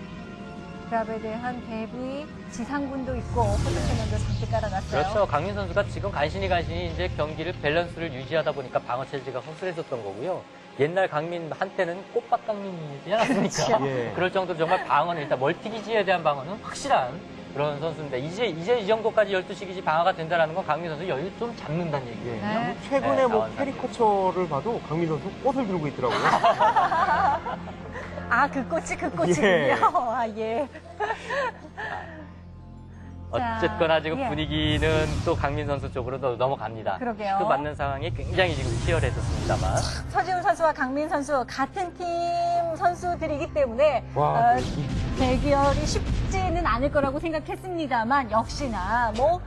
드랍에 대한 대비 지상군도 있고 포토캐논도 잠시 깔아놨어요. 그렇죠. 강민 선수가 지금 간신히 이제 경기를 밸런스를 유지하다 보니까 방어 체제가 허술했었던 거고요. 옛날 강민 한때는 꽃밭 강민이지 않았습니까? 그렇죠. 예. 그럴 정도로 정말 방어는 일단 멀티기지에 대한 방어는 확실한 그런 선수인데 이제 이 정도까지 12시 기지 방어가 된다는 건 강민 선수 여유 좀 잡는다는 얘기예요. 네. 최근에 네, 뭐 나온다. 캐리커처를 봐도 강민 선수 꽃을 들고 있더라고요. 아, 그 꽃이군요. 예. 아, 예. 어쨌거나 지금 예. 분위기는 또 강민 선수 쪽으로 넘어갑니다. 그러게요. 그 맞는 상황이 굉장히 지금 치열했었습니다만. 서지훈 선수와 강민 선수 같은 팀 선수들이기 때문에 와, 대결이 쉽지는 않을 거라고 생각했습니다만 역시나 뭐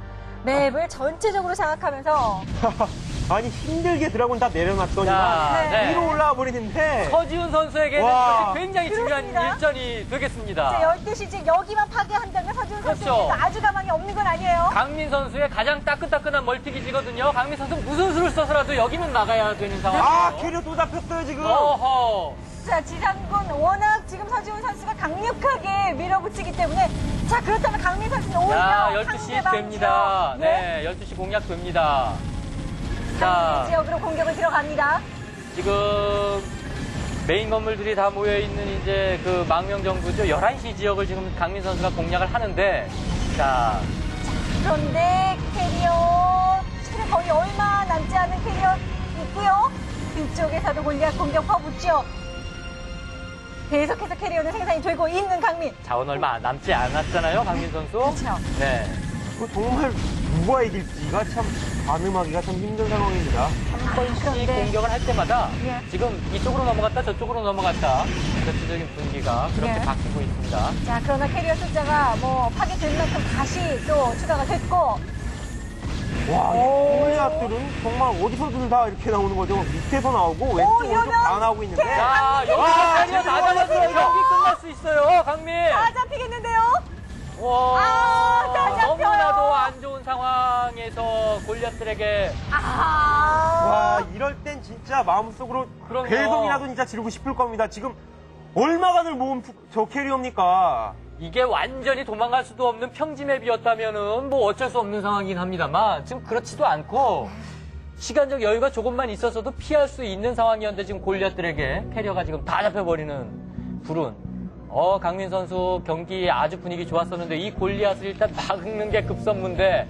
맵을 전체적으로 생각하면서 아니 힘들게 드라군 다 내려놨더니만 자, 네. 위로 올라와 버리는데 서지훈 선수에게는 와. 굉장히 중요한 그렇습니다. 일전이 되겠습니다. 이제 12시쯤 여기만 파괴한다면 서지훈 그렇죠. 선수에게도 아주 가망이 없는 건 아니에요. 강민 선수의 가장 따끈따끈한 멀티기지거든요. 강민 선수 무슨 수를 써서라도 여기는 나가야 되는 상황이에요. 캐리어 또 잡혔어요 지금. 어허. 자, 지상군 워낙 지금 서지훈 선수가 강력하게 밀어붙이기 때문에 자, 그렇다면 강민 선수는 오히려 자, 12시 상대방 됩니다. 지역, 네, 12시 공략됩니다. 자, 지역으로 공격을 들어갑니다. 지금 메인 건물들이 다 모여있는 이제 그 망명정부죠. 11시 지역을 지금 강민 선수가 공략을 하는데, 자, 그런데 캐리어 체력 거의 얼마 남지 않은 캐리어 있고요. 뒤쪽에서도 골리앗 공격 퍼붓죠. 계속해서 캐리어는 생산이 되고 있는 강민. 자원 얼마 남지 않았잖아요, 강민 선수. 그렇죠. 네. 정말 누가 이길지가 참 가늠하기가 참 힘든 상황입니다. 한 번씩 그런데- 공격을 할 때마다 예. 지금 이쪽으로 넘어갔다 저쪽으로 넘어갔다 전체적인 분위기가 그렇게 예. 바뀌고 있습니다. 자, 그러나 캐리어 숫자가 뭐 파괴된 만큼 다시 또 추가가 됐고. 와, 이 골리앗들은 정말 어디서든 다 이렇게 나오는 거죠. 밑에서 나오고 왼쪽 오른쪽 이러면 다 나오고 있는데. 자, 여기서 와, 캐리어 다 지금 잡았어요. 완전히 경기 끝날 수 있어요, 강민. 다 잡히겠는데요? 와, 다 잡혀요. 너무나도 안 좋은 상황에서 골리앗들에게 아. 와, 이럴 땐 진짜 진짜 마음속으로 그럼요. 벨성이라도 진짜 지르고 싶을 겁니다. 지금 얼마간을 모은 저 캐리어입니까? 이게 완전히 도망갈 수도 없는 평지맵이었다면은 뭐 어쩔 수 없는 상황이긴 합니다만 지금 그렇지도 않고 시간적 여유가 조금만 있었어도 피할 수 있는 상황이었는데 지금 골리앗들에게 캐리어가 지금 다 잡혀버리는 불운. 강민 선수 경기 아주 분위기 좋았었는데 이 골리앗을 일단 막는 게 급선무인데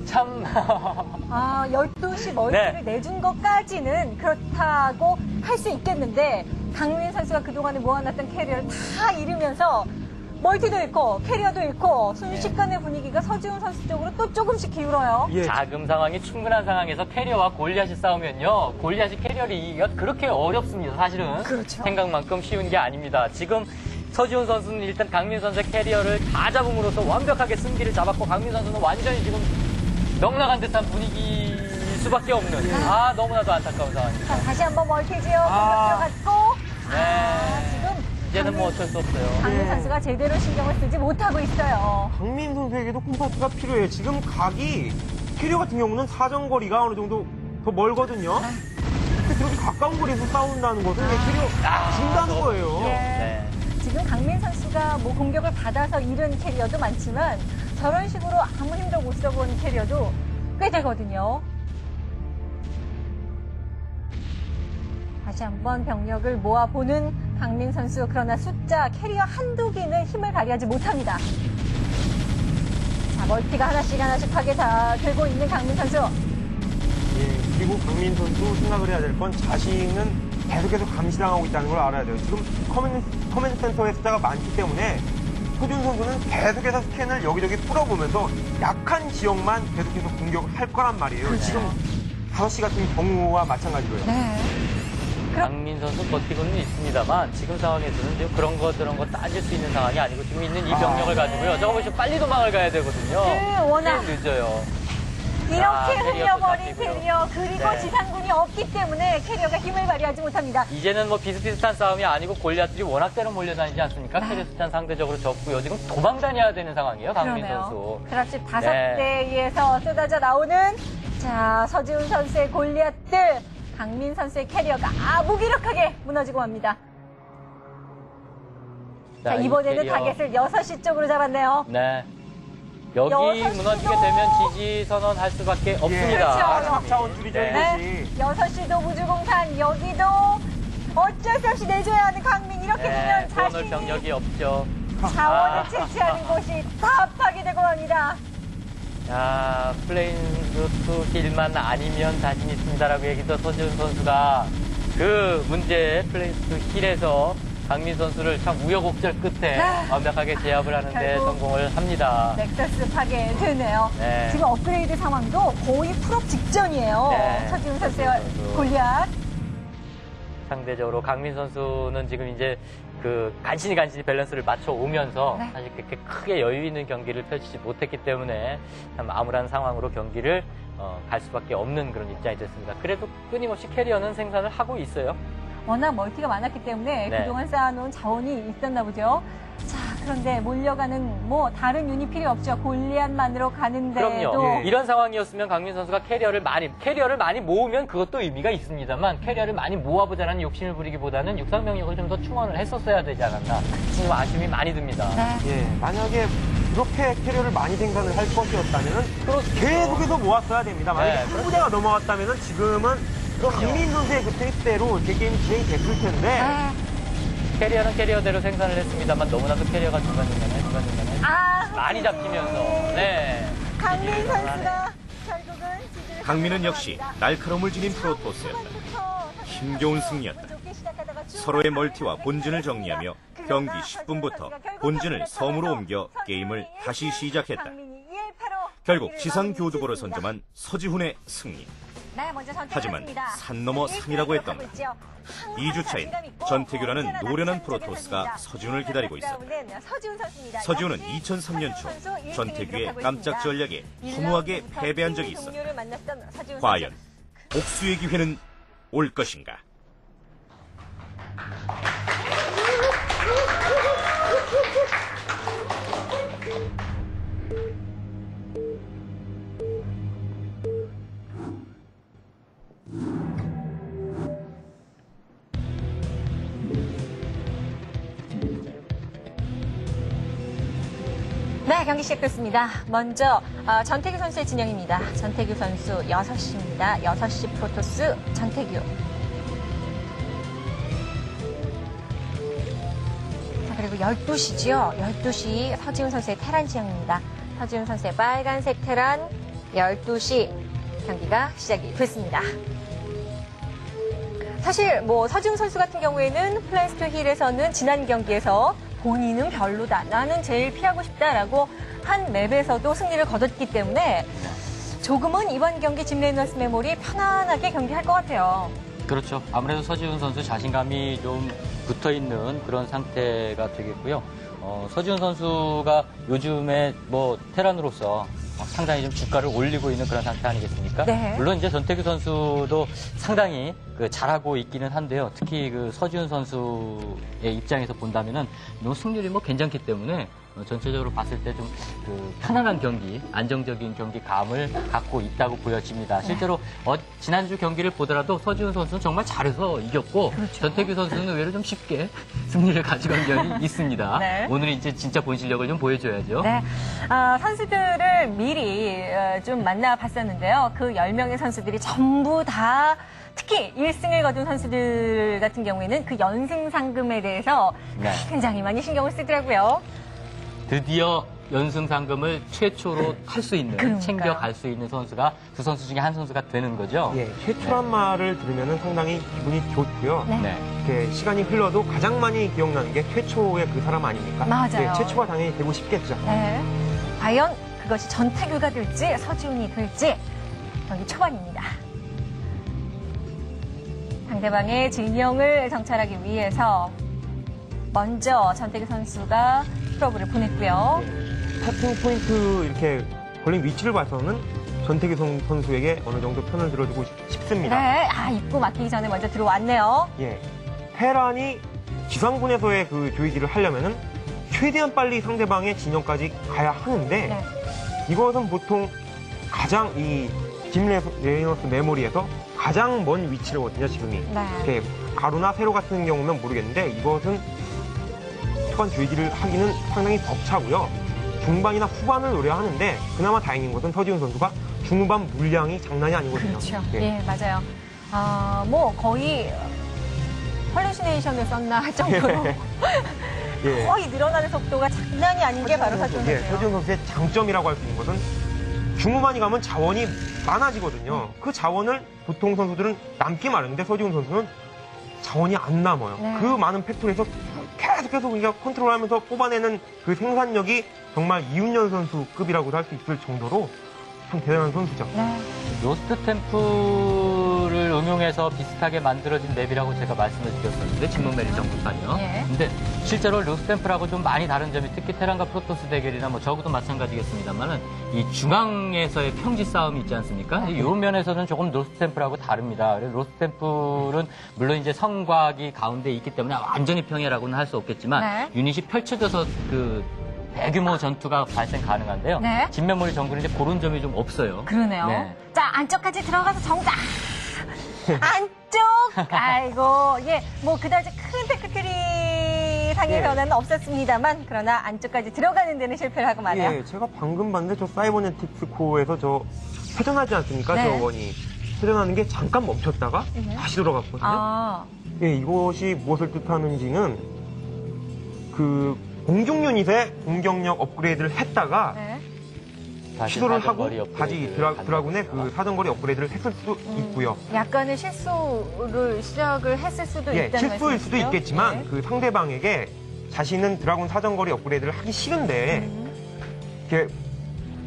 참 12시 멀티를 네. 내준 것까지는 그렇다고 할 수 있겠는데 강민 선수가 그동안에 모아놨던 캐리어를 다 잃으면서 멀티도 잃고 캐리어도 잃고 순식간에 분위기가 서지훈 선수 쪽으로 또 조금씩 기울어요. 예. 자금 상황이 충분한 상황에서 캐리어와 골리앗이 싸우면요. 골리앗이 캐리어를 이기기가 그렇게 어렵습니다. 사실은. 그렇죠. 생각만큼 쉬운 게 아닙니다. 지금 서지훈 선수는 일단 강민 선수의 캐리어를 다 잡음으로써 완벽하게 승기를 잡았고 강민 선수는 완전히 지금 넉나간 듯한 분위기일 수밖에 없는 너무나도 안타까운 상황입니다. 자, 다시 한번 멀티 지어 공격 들어갔고 지금 이제는 뭐 어쩔 수 없어요. 강민 선수가 제대로 신경을 쓰지 못하고 있어요. 강민 선수에게도 콤파스가 필요해요. 지금 각이 캐리어 같은 경우는 사정거리가 어느 정도 더 멀거든요. 근데 그렇게 가까운 거리에서 싸운다는 것은 캐리어 준다는 거예요. 네. 지금 강민 선수가 뭐 공격을 받아서 잃은 캐리어도 많지만 저런 식으로 아무 힘도 못 써본 캐리어도 꽤 되거든요. 다시 한번 병력을 모아보는 강민 선수. 그러나 숫자 캐리어 한두 개는 힘을 발휘하지 못합니다. 자, 멀티가 하나씩 하게 다 들고 있는 강민 선수. 예, 그리고 강민 선수 생각을 해야 될 건 자신은 계속해서 감시당하고 있다는 걸 알아야 돼요. 지금 커맨드 센터의 숫자가 많기 때문에 서준 선수는 계속해서 스캔을 여기저기 뿌려보면서 약한 지역만 계속해서 공격을 할 거란 말이에요. 지금 5시 같은 경우와 마찬가지로요. 강민 선수 버티고는 있습니다만 지금 상황에서는 지금 그런 거 저런 거 따질 수 있는 상황이 아니고 지금 있는 이 병력을 가지고요. 조금씩 빨리 도망을 가야 되거든요. 워낙 늦어요. 이렇게 캐리어도 흘려버린 잡히고요. 캐리어 그리고 네. 지상군이 없기 때문에 캐리어가 힘을 발휘하지 못합니다. 이제는 뭐 비슷비슷한 싸움이 아니고 골리앗들이 워낙대로 몰려다니지 않습니까? 캐리어 숫자는 상대적으로 적고요. 지금 도망 다녀야 되는 상황이에요. 강민 선수. 그렇지. 5대에 네. 의해서 쏟아져 나오는 자 서지훈 선수의 골리앗들. 강민 선수의 캐리어가 무기력하게 무너지고 맙니다. 자, 이 이번에는 캐리어. 타겟을 6시 쪽으로 잡았네요. 네. 여기 여섯 무너지게 시도. 되면 지지 선언할 수밖에 없습니다. 그렇죠. 자원 줄이죠, 네. 이것이. 6시도 무주공산 여기도 어쩔 수 없이 내줘야 하는 강민. 이렇게 되면 그어놓을 자신이 병력이 없죠. 자원을 채취하는 곳이 다 파괴되고 맙니다. 자, 플레인 루트 길만 아니면 자신 있습니다라고 얘기했던 서지훈 선수가 그 문제 플레인 루트 힐에서 강민 선수를 참 우여곡절 끝에 완벽하게 제압을 하는데 결국 성공을 합니다. 넥서스 파괴되네요. 네. 지금 업그레이드 상황도 거의 풀업 직전이에요. 네. 서지훈 선수의 선수. 골리앗. 상대적으로 강민 선수는 지금 이제 그 간신히 밸런스를 맞춰 오면서 네. 사실 그렇게 크게 여유 있는 경기를 펼치지 못했기 때문에 참 암울한 상황으로 경기를 갈 수밖에 없는 그런 입장이 됐습니다. 그래도 끊임없이 캐리어는 생산을 하고 있어요. 워낙 멀티가 많았기 때문에 네. 그동안 쌓아놓은 자원이 있었나 보죠. 자, 그런데 몰려가는 뭐 다른 유닛 필요 없죠. 골리앗만으로 가는데도 그럼요. 이런 상황이었으면 강민 선수가 캐리어를 많이 모으면 그것도 의미가 있습니다만 캐리어를 많이 모아보자는 욕심을 부리기보다는 육상 병력을 좀 더 충원을 했었어야 되지 않았나. 지금 아쉬움이 많이 듭니다. 네. 예, 만약에 이렇게 캐리어를 많이 생산을 할 것이었다면은 계속해서 모았어야 됩니다. 만약에 네, 한 부대가 넘어갔다면은 지금은 강민 선수의 그 페이스대로 제 게임이 진행이 됐을 텐데 캐리어는 캐리어대로 생산을 했습니다만 너무나도 캐리어가 중간중간에 많이 잡히면서 강민 지지를 선수가 결국은 지지를 강민은 역시 받았습니다. 날카로움을 지닌 프로토스였다. 힘겨운 승리였다. 서로의 멀티와 본진을 정리하며 경기 10분부터 본진을 섬으로 옮겨 게임을 다시 시작했다. 결국 지상 교두보를 선점한 서지훈의 승리. 하지만 산 넘어 산이라고 했던가. 2주 차인 전태규라는 노련한 프로토스가 서지훈을 기다리고 있었다. 서지훈은 2003년 초 전태규의 깜짝 전략에 허무하게 패배한 적이 있었다. 과연 복수의 기회는 올 것인가? 경기 시작됐습니다. 먼저 전태규 선수의 진영입니다. 전태규 선수 6시입니다. 6시 프로토스 전태규. 자, 그리고 12시죠. 12시 서지훈 선수의 테란 지형입니다. 서지훈 선수의 빨간색 테란 12시 경기가 시작이 됐습니다. 사실 뭐 서지훈 선수 같은 경우에는 플레이스토 힐에서는 지난 경기에서 본인은 별로다. 나는 제일 피하고 싶다라고 한 맵에서도 승리를 거뒀기 때문에 조금은 이번 경기 짐 레이너스 메모리 편안하게 경기할 것 같아요. 그렇죠. 아무래도 서지훈 선수 자신감이 좀 붙어있는 그런 상태가 되겠고요. 서지훈 선수가 요즘에 뭐 테란으로서 상당히 좀 주가를 올리고 있는 그런 상태 아니겠습니까? 네. 물론 이제 전태규 선수도 상당히 잘하고 있기는 한데요. 특히 그 서지훈 선수의 입장에서 본다면은 뭐 승률이 뭐 괜찮기 때문에 전체적으로 봤을 때 좀 편안한 경기, 안정적인 경기감을 갖고 있다고 보여집니다. 실제로 지난주 경기를 보더라도 서지훈 선수는 정말 잘해서 이겼고 그렇죠. 전태규 선수는 의외로 좀 쉽게 승리를 가져간 경이 있습니다. 네. 오늘 이제 진짜 본 실력을 좀 보여줘야죠. 네, 선수들을 미리 좀 만나봤었는데요. 그 10명의 선수들이 전부 다 특히 1승을 거둔 선수들 같은 경우에는 그 연승 상금에 대해서 네. 굉장히 많이 신경을 쓰더라고요. 드디어 연승 상금을 최초로 탈 수 있는, 그러니까요. 챙겨갈 수 있는 선수가 두 선수 중에 한 선수가 되는 거죠. 예, 최초란 말을 들으면 상당히 기분이 좋고요. 네. 네. 이렇게 시간이 흘러도 가장 많이 기억나는 게 최초의 그 사람 아닙니까? 맞아요. 예, 최초가 당연히 되고 싶겠죠. 네. 과연 그것이 전태규가 될지 서지훈이 될지 경기 초반입니다. 상대방의 진영을 정찰하기 위해서 먼저 전태규 선수가 프로브를 보냈고요. 스타팅 포인트 이렇게 걸린 위치를 봐서는 전태규 선수에게 어느 정도 편을 들어주고 싶습니다. 네, 입구 막히기 전에 먼저 들어왔네요. 예, 테란이 지상군에서의 그 조이기를 하려면은 최대한 빨리 상대방의 진영까지 가야 하는데 네. 이것은 보통 가장 짐 레이너스 메모리에서 가장 먼 위치거든요, 지금이. 네. 이렇게 가루나 세로 같은 경우면 모르겠는데 이것은 초반 조이기를 하기는 상당히 벅차고요. 중반이나 후반을 노려야 하는데 그나마 다행인 것은 서지훈 선수가 중후반 물량이 장난이 아니거든요. 그렇죠. 예. 예, 맞아요. 뭐 거의 헐루시네이션을 썼나 할 정도로 예. 거의 늘어나는 속도가 장난이 아닌 게 바로 서지훈 예, 선수예요. 서지훈 선수의 장점이라고 할 수 있는 것은 중후반이 가면 자원이 많아지거든요. 그 자원을 보통 선수들은 남기 마련인데 서지훈 선수는 자원이 안 남아요. 네. 그 많은 팩토리에서 계속 우리가 컨트롤하면서 뽑아내는 그 생산력이 정말 이윤열 선수급이라고도 할 수 있을 정도로 참 대단한 선수죠. 네. 로스트 템플을 응용해서 비슷하게 만들어진 맵이라고 제가 말씀을 드렸었는데, 진문메리 정글판이요. 예. 근데 실제로 로스트 템플하고 좀 많이 다른 점이 특히 테란과 프로토스 대결이나 뭐 저그도 마찬가지겠습니다만은 이 중앙에서의 평지 싸움이 있지 않습니까? 이 면에서는 조금 로스트 템플하고 다릅니다. 그래서 로스트 템플은 물론 이제 성곽이 가운데 있기 때문에 완전히 평야라고는 할 수 없겠지만 네. 유닛이 펼쳐져서 대규모 전투가 발생 가능한데요. 네. 진메모리 정글은 이제 그런 점이 좀 없어요. 그러네요. 네. 자, 안쪽까지 들어가서 정작 안쪽! 아이고, 예, 뭐 그다지 큰 팩토리 상의 예. 변화는 없었습니다만 그러나 안쪽까지 들어가는 데는 실패를 하고 말이야. 예, 제가 방금 봤는데 저 사이버네틱스 코어에서 저 회전하지 않습니까? 네. 저 원이. 회전하는 게 잠깐 멈췄다가 네. 다시 돌아갔거든요. 아, 예, 이것이 무엇을 뜻하는지는 그 공중 유닛의 공격력 업그레이드를 했다가 네. 다시 시도를 하고 사정거리 다시 업그레이드를 드라군의 그 간다고요. 사정거리 업그레이드를 했을 수도 있고요. 약간의 실수를 시작을 했을 수도 예, 있다는 실수일 수도 말씀이시죠? 있겠지만 네. 그 상대방에게 자신은 드라군 사정거리 업그레이드를 하기 싫은데 이렇게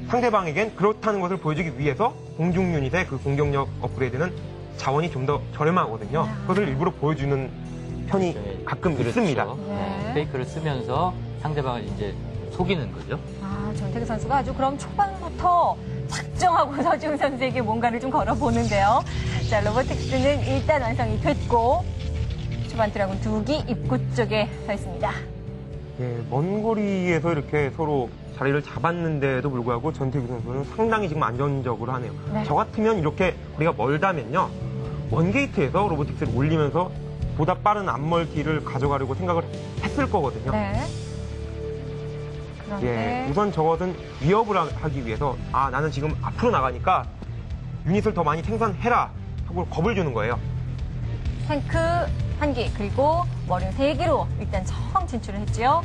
상대방에겐 그렇다는 것을 보여주기 위해서 공중 유닛의 그 공격력 업그레이드는 자원이 좀 더 저렴하거든요. 야. 그것을 일부러 보여주는 편이 네, 가끔 그렇죠. 있습니다. 네. 페이크를 쓰면서 상대방을 이제 속이는 거죠. 전태규 선수가 아주 그럼 초반부터 작정하고 서지훈 선수에게 뭔가를 좀 걸어보는데요. 자, 로보틱스는 일단 완성이 됐고 초반 드라군 2기 입구 쪽에 서 있습니다. 예, 먼 거리에서 이렇게 서로 자리를 잡았는데도 불구하고 전태규 선수는 상당히 지금 안전적으로 하네요. 네. 저 같으면 이렇게 우리가 멀다면요. 원게이트에서 로보틱스를 올리면서 보다 빠른 앞멀티를 가져가려고 생각을 했을 거거든요. 네. 그런데 우선 저것은 위협을 하기 위해서 나는 지금 앞으로 나가니까 유닛을 더 많이 생산해라 하고 겁을 주는 거예요. 탱크 1기 그리고 머린 3기로 일단 처음 진출을 했죠.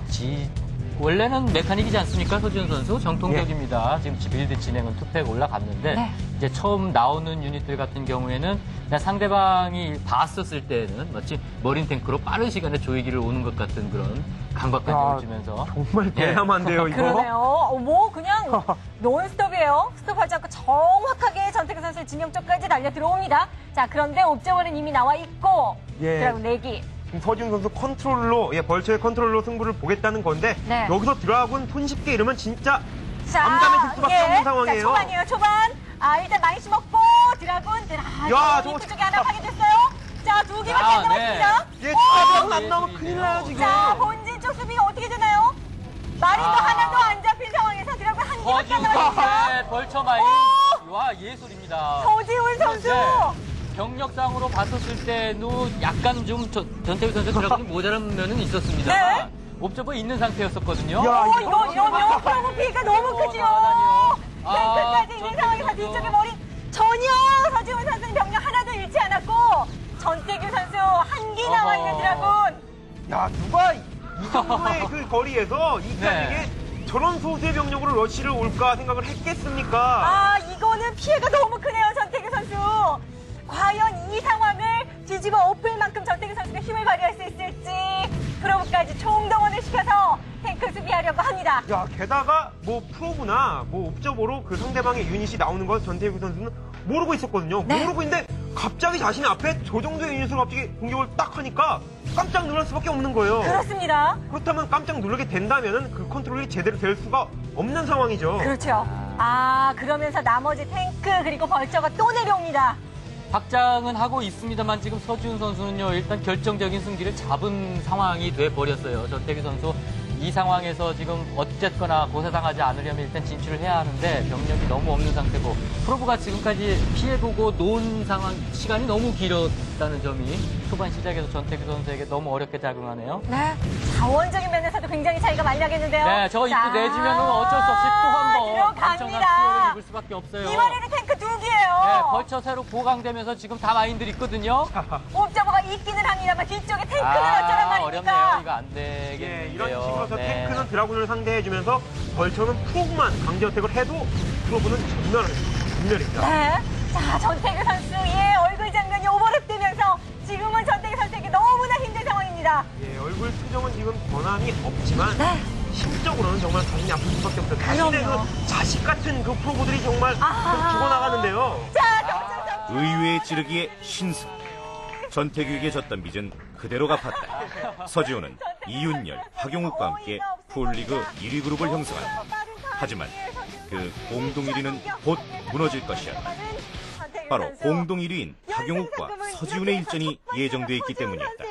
원래는 메카닉이지 않습니까? 서지훈 선수 정통적입니다. 지금 빌드 진행은 투팩 올라갔는데 네. 이제 처음 나오는 유닛들 같은 경우에는 그냥 상대방이 봤었을 때는 마치 머린 탱크로 빠른 시간에 조이기를 오는 것 같은 그런 감각까지 주면서 정말 대담한데요, 이거. 그러네요. 뭐 그냥 논스톱이에요. 스톱하지 않고 정확하게 전태규 선수의 진영 쪽까지 달려 들어옵니다. 자, 그런데 옵저버는 이미 나와 있고 드라군 4기. 지금 서지훈 선수 컨트롤로, 벌처의 컨트롤로 승부를 보겠다는 건데 네. 여기서 드라군 손쉽게 이러면 진짜 자, 암담해질 수밖에 없는 상황이에요. 자, 초반이에요, 초반. 일단 많이씩 먹고 드라군. 야, 저거 저거 쪽에 하나 파괴됐어요. 자, 2기밖에 안 남았습니다. 차량은 안 나오면 큰일 나요, 지금. 자, 본진 쪽 수비가 어떻게 되나요? 마린도 하나도 안 잡힌 상황에서 드라군 1기밖에 안 남았습니다. 네, 벌처 마인. 와, 예술입니다. 서지훈 선수. 경력상으로 봤었을 때도 약간 좀 전태규 선수 드라군이 모자란 면은 있었습니다. 네. 옵저버 있는 상태였었거든요. 이러면 프로브 피해가 너무 크죠. 탱크까지 있는 상황에서 뒤쪽에 머리 전혀 서지훈 선수는 병력 하나도 잃지 않았고 전태규 선수 1기 나와 있는 드라군. 야, 누가 이 정도의 그 거리에서 이 타격에 저런 소수의 병력으로 러시를 올까 생각을 했겠습니까? 이거는 피해가 너무 크네요, 전태규 선수. 과연 이 상황을 뒤집어 엎을 만큼 전태규 선수가 힘을 발휘할 수 있을지 프로브까지 총동원을 시켜서 탱크 수비하려고 합니다. 야, 게다가 프로브나 옵저버로 그 상대방의 유닛이 나오는 것 전태규 선수는 모르고 있었거든요. 네. 모르고 있는데 갑자기 자신 앞에 저 정도의 유닛으로 갑자기 공격을 딱 하니까 깜짝 놀랄 수밖에 없는 거예요. 그렇습니다. 그렇다면 깜짝 놀라게 된다면은 그 컨트롤이 제대로 될 수가 없는 상황이죠. 그렇죠. 그러면서 나머지 탱크 그리고 벌처가 또 내려옵니다. 확장은 하고 있습니다만 지금 서지훈 선수는요 일단 결정적인 승기를 잡은 상황이 돼버렸어요. 전태규 선수 이 상황에서 지금 어쨌거나 고사당하지 않으려면 일단 진출을 해야 하는데 병력이 너무 없는 상태고 프로브가 지금까지 피해보고 놓은 상황 시간이 너무 길었다는 점이 초반 시작에서 전태규 선수에게 너무 어렵게 작용하네요. 네, 자원적인 면에서도 굉장히 차이가 많이 나겠는데요. 네, 저 입구 내주면 어쩔 수 없이 또 한 번 엄청난 피해를 들어갑니다. 입을 수밖에 없어요. 이번에는 탱크 2기예요. 네, 벌처 새로 보강되면서 지금 다 마인들이 있거든요. 옵저버가 있기는 합니다만 뒤쪽에 탱크는 어쩌란 말입니까? 어렵네요. 이거 안 되겠는데요. 이런 식으로 네. 탱크는 드라군을 상대해주면서 벌처는 프로브만 강제 어택을 해도 프로브는 전멸입니다. 네. 자, 전태규 선수의 얼굴 장면이 오버랩되면서 지금은 전태규 선수에게 너무나 힘든 상황입니다. 얼굴 표정은 지금 권한이 없지만 심적으로는 정말 자신이 아플 수밖에 없어요. 자신의 그 자식 같은 그 프로브들이 정말 죽어나가는데요. 자, 의외의 찌르기에 신승. 전태규에게 졌던 빚은 그대로 갚았다. 서지훈은 이윤열, 박용욱과 함께 풀리그 1위 그룹을 형성한다. 하지만 그 공동 1위는 곧 무너질 것이었다. 바로 공동 1위인 박용욱과 서지훈의 일전이 예정돼 있기 때문이었다.